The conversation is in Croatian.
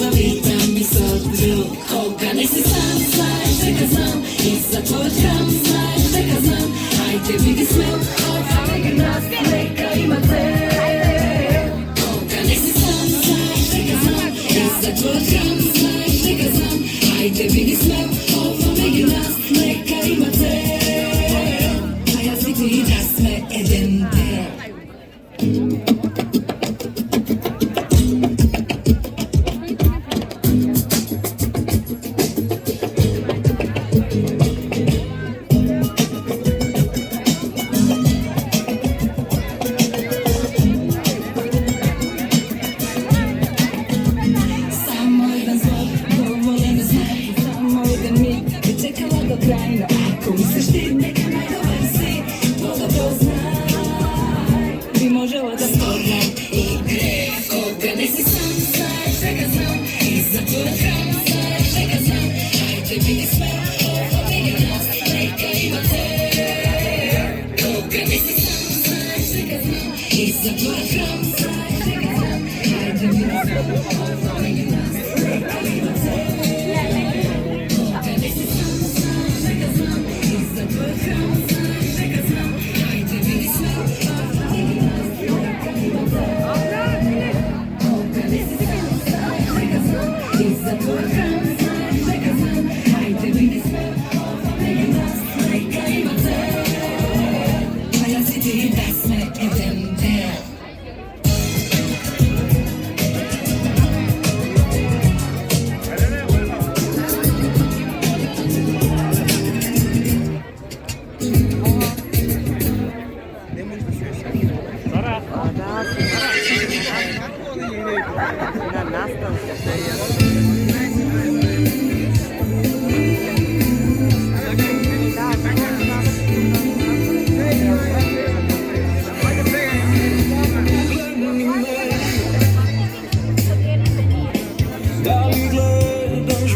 da pitam i sotru. Koga nisi sam, znaš neka znam, i za tvoj kram, znaš neka znam. Hajde vidi sve, ovdje nas neka imate. Koga nisi sam, znaš neka znam, i za tvoj kram, znaš neka znam. Hajde vidi sve, ovdje nas neka imate. A ja si ti da sme edente. Krajno, ako misliš ti neka najdobar si, to dobro znaj, bi možela da spoznam i greh. Koga nisi sam, znaš neka znam, i za tvoj kram, znaš neka znam. Hajde vidi sve, ovdje nas neka imate. Koga nisi sam, znaš neka znam, i za tvoj kram, znaš neka znam. Hajde vidi sve, ovdje nas neka imate. Da li gledaš